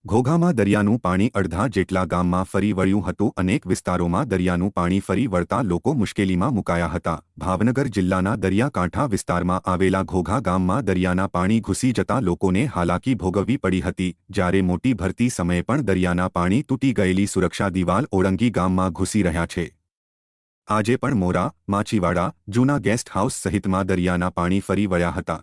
ઘોઘામાં દરિયાનું પાણી અડધા જેટલા ગામમાં ફરી વળ્યું હતું। અનેક વિસ્તારોમાં દરિયાનું પાણી ફરી વળતા લોકો મુશ્કેલીમાં મુકાયા હતા। ભાવનગર જિલ્લાના દરિયાકાંઠા વિસ્તારમાં આવેલા ઘોઘા ગામમાં દરિયાના પાણી ઘૂસી જતા લોકોને હાલાકી ભોગવવી પડી હતી। જ્યારે મોટી ભરતી સમયે પણ દરિયાના પાણી તૂટી ગયેલી સુરક્ષા દિવાલ ઓળંગી ગામમાં ઘૂસી રહ્યા છે। આજે પણ મોરા, માછીવાડા, જૂના ગેસ્ટ હાઉસ સહિતમાં દરિયાના પાણી ફરી વળ્યા હતા।